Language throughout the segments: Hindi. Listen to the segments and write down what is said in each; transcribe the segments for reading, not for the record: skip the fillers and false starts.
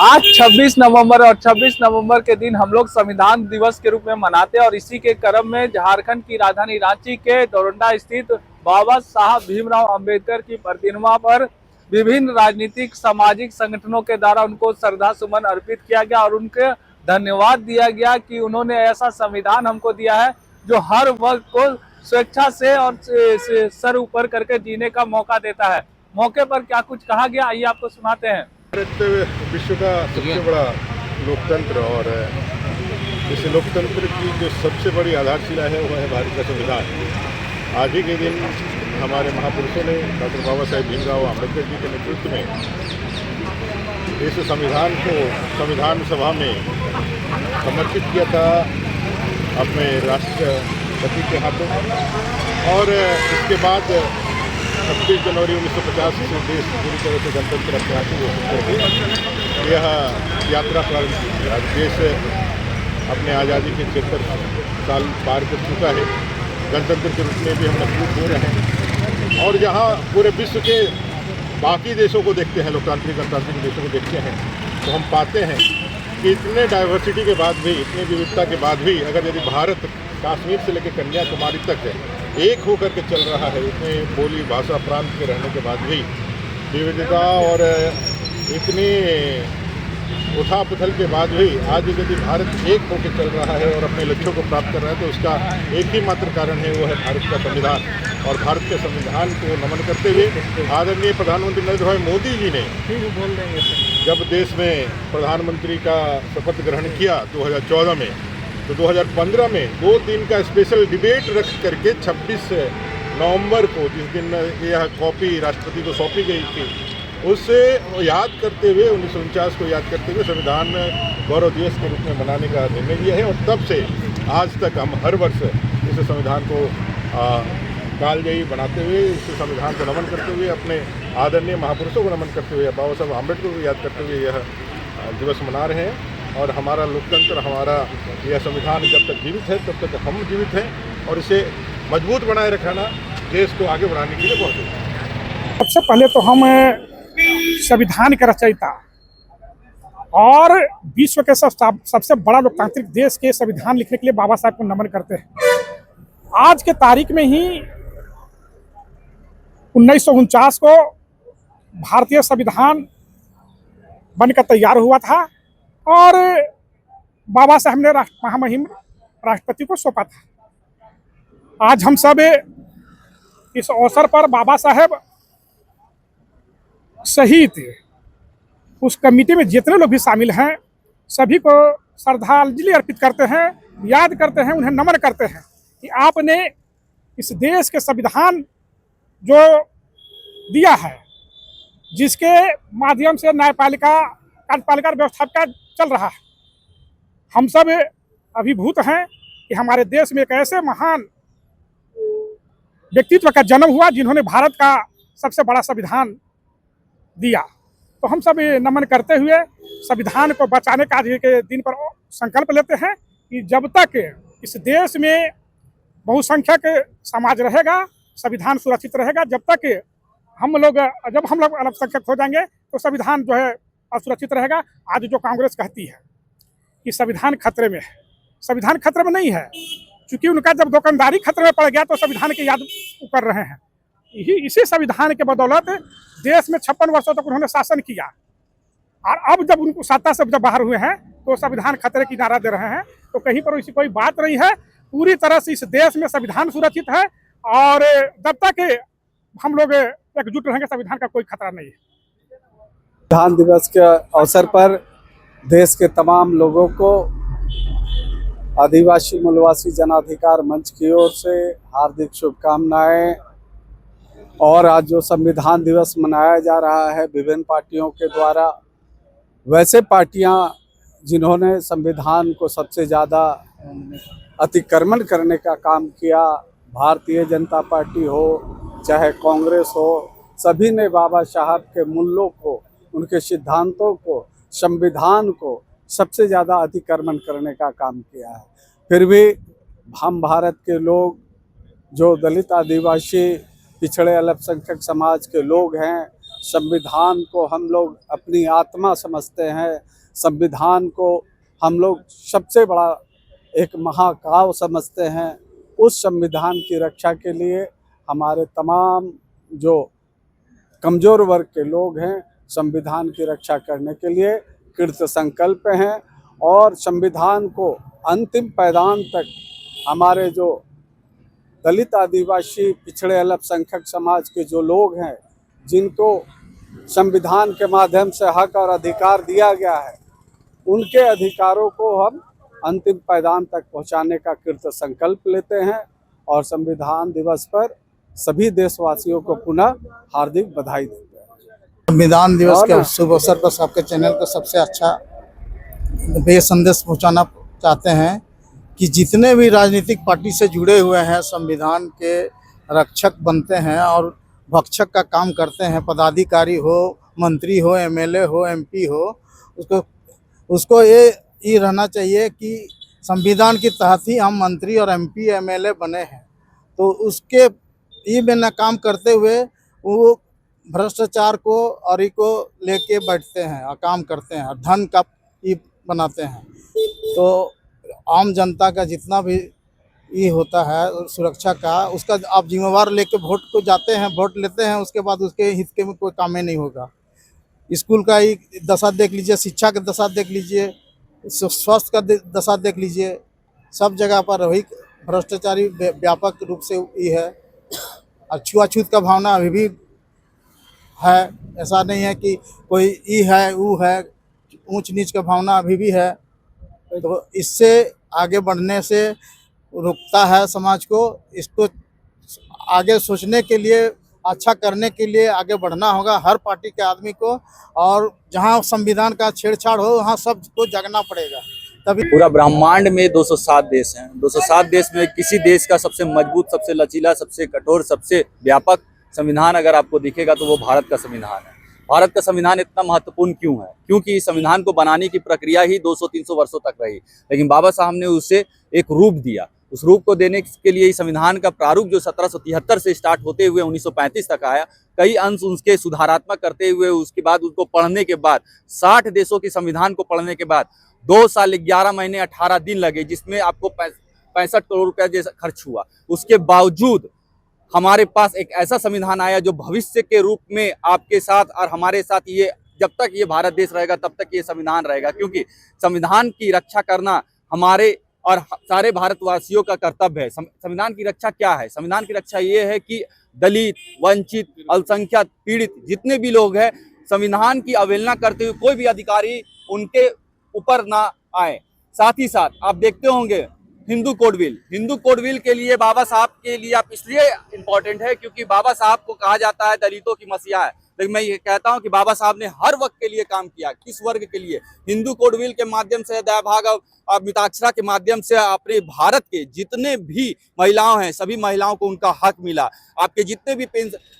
आज 26 नवंबर और 26 नवंबर के दिन हम लोग संविधान दिवस के रूप में मनाते हैं और इसी के क्रम में झारखंड की राजधानी रांची के डोरंडा स्थित बाबा साहब भीमराव अंबेडकर की प्रतिमा पर विभिन्न राजनीतिक सामाजिक संगठनों के द्वारा उनको श्रद्धा सुमन अर्पित किया गया और उनके धन्यवाद दिया गया कि उन्होंने ऐसा संविधान हमको दिया है जो हर वर्ग को स्वेच्छा से और सर ऊपर करके जीने का मौका देता है। मौके पर क्या कुछ कहा गया, आइए आपको सुनाते हैं। भारत विश्व का सबसे बड़ा लोकतंत्र और इस लोकतंत्र की जो सबसे बड़ी आधारशिला है वह है भारत का संविधान। आज ही के दिन हमारे महापुरुषों ने डॉक्टर बाबा साहेब भीमराव अम्बेडकर जी के नेतृत्व में इस संविधान को संविधान सभा में समर्पित किया था अपने राष्ट्रपति के हाथों और इसके बाद 26 जनवरी 1950 से देश पूरी तरह से गणतंत्र ऐतिहासिक घोषित करके यह यात्रा प्रारंभ की। आज देश अपने आज़ादी के 76 साल पार कर चुका है। गणतंत्र के रूप में भी हम मजबूत हो रहे हैं और जहाँ पूरे विश्व के बाकी देशों को देखते हैं, लोकतांत्रिक गणतांत्रिक देशों को देखते हैं, तो हम पाते हैं कि इतने डाइवर्सिटी के बाद भी, इतनी विविधता के बाद भी अगर यदि भारत कश्मीर से लेकर कन्याकुमारी तक एक होकर के चल रहा है, इतने बोली भाषा प्रांत के रहने के बाद भी विविधता और इतनी उथल के बाद भी आज यदि भारत एक होकर चल रहा है और अपने लक्ष्यों को प्राप्त कर रहा है तो उसका एक ही मात्र कारण है, वो है भारत का संविधान। और भारत के संविधान को नमन करते हुए आदरणीय प्रधानमंत्री नरेंद्र भाई मोदी जी ने जब देश में प्रधानमंत्री का शपथ ग्रहण किया 2014 में, तो 2015 में 2 दिन का स्पेशल डिबेट रख करके 26 नवंबर को, जिस दिन यह कॉपी राष्ट्रपति को सौंपी गई थी, उससे याद करते हुए 1949 को याद करते हुए संविधान गौरव दिवस के रूप में मनाने का निर्णय लिया है। और तब से आज तक हम हर वर्ष इस संविधान को कालजयी बनाते हुए, इस संविधान को नमन करते हुए, अपने आदरणीय महापुरुषों को नमन करते हुए, बाबा साहब अम्बेडकर को याद करते हुए यह दिवस मना रहे हैं। और हमारा लोकतंत्र, हमारा यह संविधान जब तक जीवित है तब तक हम जीवित हैं और इसे मजबूत बनाए रखना देश को आगे बढ़ाने के लिए बहुत जरूरी है। सबसे पहले तो हम संविधान के रचयिता और विश्व के सबसे बड़ा लोकतांत्रिक देश के संविधान लिखने के लिए बाबा साहब को नमन करते हैं। आज के तारीख में ही 1949 को भारतीय संविधान बनकर तैयार हुआ था और बाबा साहब ने महामहिम राष्ट्रपति को सौंपा था। आज हम सब इस अवसर पर बाबा साहब सहित उस कमेटी में जितने लोग भी शामिल हैं सभी को श्रद्धांजलि अर्पित करते हैं, याद करते हैं, उन्हें नमन करते हैं कि आपने इस देश के संविधान जो दिया है, जिसके माध्यम से न्यायपालिका कार्यपालिका व्यवस्था का चल रहा है, हम सब अभिभूत हैं कि हमारे देश में एक ऐसे महान व्यक्तित्व का जन्म हुआ जिन्होंने भारत का सबसे बड़ा संविधान दिया। तो हम सब नमन करते हुए संविधान को बचाने का आज के दिन पर संकल्प लेते हैं कि जब तक इस देश में बहुसंख्यक समाज रहेगा, संविधान सुरक्षित रहेगा। जब हम लोग अल्पसंख्यक हो जाएंगे तो संविधान जो है असुरक्षित रहेगा। आज जो कांग्रेस कहती है कि संविधान खतरे में है, संविधान खतरे में नहीं है, क्योंकि उनका जब दुकानदारी खतरे में पड़ गया तो संविधान की याद कर रहे हैं। इसी संविधान के बदौलत देश में 56 वर्षों तक उन्होंने शासन किया और अब जब उनको सत्ता से जब बाहर हुए हैं तो संविधान खतरे की नारा दे रहे हैं। तो कहीं पर ऐसी कोई बात नहीं है। पूरी तरह से इस देश में संविधान सुरक्षित है और जब तक हम लोग एकजुट रहेंगे संविधान का कोई खतरा नहीं है। संविधान दिवस के अवसर पर देश के तमाम लोगों को आदिवासी मूलवासी जन अधिकार मंच की ओर से हार्दिक शुभकामनाएं। और आज जो संविधान दिवस मनाया जा रहा है विभिन्न पार्टियों के द्वारा, वैसे पार्टियां जिन्होंने संविधान को सबसे ज़्यादा अतिक्रमण करने का काम किया, भारतीय जनता पार्टी हो चाहे कांग्रेस हो, सभी ने बाबा साहब के मूल्यों को, उनके सिद्धांतों को, संविधान को सबसे ज़्यादा अतिक्रमण करने का काम किया है। फिर भी हम भारत के लोग जो दलित, आदिवासी, पिछड़े अल्पसंख्यक समाज के लोग हैं, संविधान को हम लोग अपनी आत्मा समझते हैं, संविधान को हम लोग सबसे बड़ा एक महाकाव्य समझते हैं। उस संविधान की रक्षा के लिए हमारे तमाम जो कमज़ोर वर्ग के लोग हैं संविधान की रक्षा करने के लिए कृत संकल्प हैं और संविधान को अंतिम पैदान तक हमारे जो दलित, आदिवासी, पिछड़े अल्पसंख्यक समाज के जो लोग हैं जिनको संविधान के माध्यम से हक और अधिकार दिया गया है, उनके अधिकारों को हम अंतिम पैदान तक पहुंचाने का कृत संकल्प लेते हैं और संविधान दिवस पर सभी देशवासियों को पुनः हार्दिक बधाई देते हैं। संविधान दिवस के शुभ अवसर पर सबके चैनल को सबसे अच्छा ये संदेश पहुंचाना चाहते हैं कि जितने भी राजनीतिक पार्टी से जुड़े हुए हैं संविधान के रक्षक बनते हैं और भक्षक का काम करते हैं, पदाधिकारी हो, मंत्री हो, एमएलए हो, एमपी हो, उसको ये रहना चाहिए कि संविधान के तहत ही हम मंत्री और एमपी एमएलए बने हैं। तो उसके ये में ना काम करते हुए वो भ्रष्टाचार को और को लेके बैठते हैं और काम करते हैं, धन का ये बनाते हैं। तो आम जनता का जितना भी ये होता है सुरक्षा का, उसका आप जिम्मेवार लेके वोट को जाते हैं, वोट लेते हैं, उसके बाद उसके हित के में कोई काम ही नहीं होगा। स्कूल का ही दशा देख लीजिए, शिक्षा का दशा देख लीजिए, स्वास्थ्य का दशा देख लीजिए, सब जगह पर वही भ्रष्टाचारी व्यापक रूप से ये है। और छुआछूत का भावना अभी भी है, ऐसा नहीं है कि कोई ई है वो है, ऊंच नीच का भावना अभी भी है। तो इससे आगे बढ़ने से रुकता है समाज को। इसको आगे सोचने के लिए, अच्छा करने के लिए आगे बढ़ना होगा हर पार्टी के आदमी को, और जहां संविधान का छेड़छाड़ हो वहां सबको जगना पड़ेगा। तभी पूरा ब्रह्मांड में 207 देश हैं। 207 देश में किसी देश का सबसे मजबूत, सबसे लचीला, सबसे कठोर, सबसे व्यापक संविधान अगर आपको दिखेगा तो वो भारत का संविधान है। भारत का संविधान इतना महत्वपूर्ण क्यों है? क्योंकि इस संविधान को बनाने की प्रक्रिया ही 200-300 वर्षों तक रही, लेकिन बाबा साहब ने उसे एक रूप दिया। उस रूप को देने के लिए इस संविधान का प्रारूप जो 1773 से स्टार्ट होते हुए 1935 तक आया, कई अंश उसके सुधारात्मक करते हुए उसके बाद उसको पढ़ने के बाद 60 देशों के संविधान को पढ़ने के बाद 2 साल 11 महीने 18 दिन लगे, जिसमें आपको 65 करोड़ रुपया जैसा खर्च हुआ। उसके बावजूद हमारे पास एक ऐसा संविधान आया जो भविष्य के रूप में आपके साथ और हमारे साथ, ये जब तक ये भारत देश रहेगा तब तक ये संविधान रहेगा। क्योंकि संविधान की रक्षा करना हमारे और सारे भारतवासियों का कर्तव्य है। संविधान की रक्षा क्या है? संविधान की रक्षा ये है कि दलित, वंचित, अल्पसंख्यक, पीड़ित जितने भी लोग हैं, संविधान की अवहेलना करते हुए कोई भी अधिकारी उनके ऊपर ना आए। साथ ही साथ आप देखते होंगे हिंदू कोड बिल के लिए बाबा साहब के लिए आप इसलिए इम्पोर्टेंट है क्योंकि बाबा साहब को कहा जाता है दलितों की मसीहा है, लेकिन मैं ये कहता हूं कि बाबा साहब ने हर वर्ग के लिए काम किया। किस वर्ग के लिए? हिंदू कोड बिल के माध्यम से, दया भाग और मिताक्षरा के माध्यम से अपने भारत के जितने भी महिलाओं हैं, सभी महिलाओं को उनका हक मिला। आपके जितने भी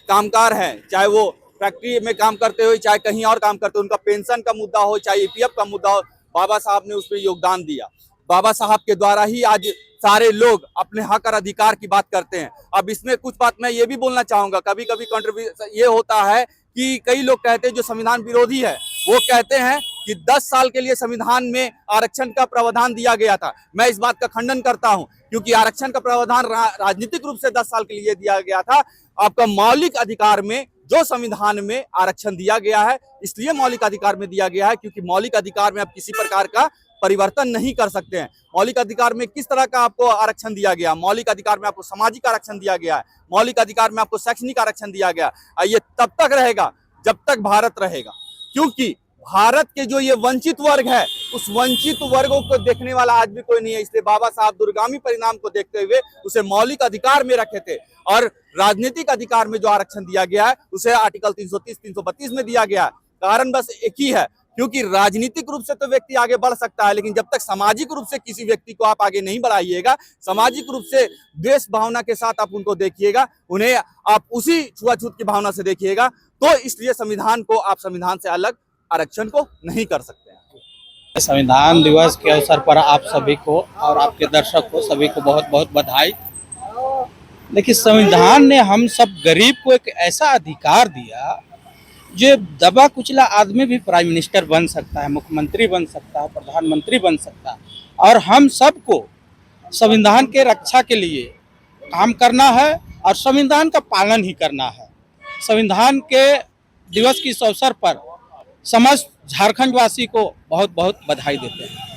कामगार हैं, चाहे वो फैक्ट्री में काम करते हो, चाहे कहीं और काम करते हो, उनका पेंशन का मुद्दा हो, चाहे EPF का मुद्दा हो, बाबा साहब ने उस पर योगदान दिया। बाबा साहब के द्वारा ही आज सारे लोग अपने हक और अधिकार की बात करते हैं। अब इसमें कुछ बात मैं ये भी बोलना चाहूंगा, कभी कभी कंट्रीब्यूशन ये होता है कि कई लोग कहते हैं जो संविधान विरोधी है, वो कहते हैं कि 10 साल के लिए संविधान में आरक्षण का प्रावधान दिया गया था। मैं इस बात का खंडन करता हूं, क्योंकि आरक्षण का प्रावधान राजनीतिक रूप से 10 साल के लिए दिया गया था। आपका मौलिक अधिकार में जो संविधान में आरक्षण दिया गया है, इसलिए मौलिक अधिकार में दिया गया है क्योंकि मौलिक अधिकार में आप किसी प्रकार का परिवर्तन नहीं कर सकते हैं। मौलिक अधिकार में किस तरह का आपको आरक्षण दिया गया? मौलिक अधिकार में आपको सामाजिक आरक्षण दिया गया है, मौलिक अधिकार में आपको शैक्षणिक आरक्षण दिया गया। ये तब तक रहेगा जब तक भारत रहेगा, क्योंकि भारत के जो ये वंचित वर्ग है, उस वंचित वर्गों को देखने वाला आज भी कोई नहीं है। इसलिए बाबा साहब दूरगामी परिणाम को देखते हुए उसे मौलिक अधिकार में रखे थे, और राजनीतिक अधिकार में जो आरक्षण दिया गया है उसे आर्टिकल 330-332 में दिया गया है। कारण बस एक ही है, क्योंकि राजनीतिक रूप से तो व्यक्ति आगे बढ़ सकता है, लेकिन जब तक सामाजिक रूप से किसी व्यक्ति को आप आगे नहीं बढ़ाइएगा, सामाजिक रूप से देश भावना के साथ आप उनको देखिएगा, उन्हें आप उसी छुआछूत की भावना से देखिएगा, तो इसलिए संविधान को आप संविधान से अलग आरक्षण को नहीं कर सकते हैं। संविधान दिवस के अवसर पर आप सभी को और आपके दर्शक को सभी को बहुत बहुत बधाई। देखिए, संविधान ने हम सब गरीब को एक ऐसा अधिकार दिया जो दबा कुचला आदमी भी प्राइम मिनिस्टर बन सकता है, मुख्यमंत्री बन सकता है, प्रधानमंत्री बन सकता है। और हम सबको संविधान के रक्षा के लिए काम करना है और संविधान का पालन ही करना है। संविधान के दिवस की इस अवसर पर समस्त झारखंड वासी को बहुत बहुत बधाई देते हैं।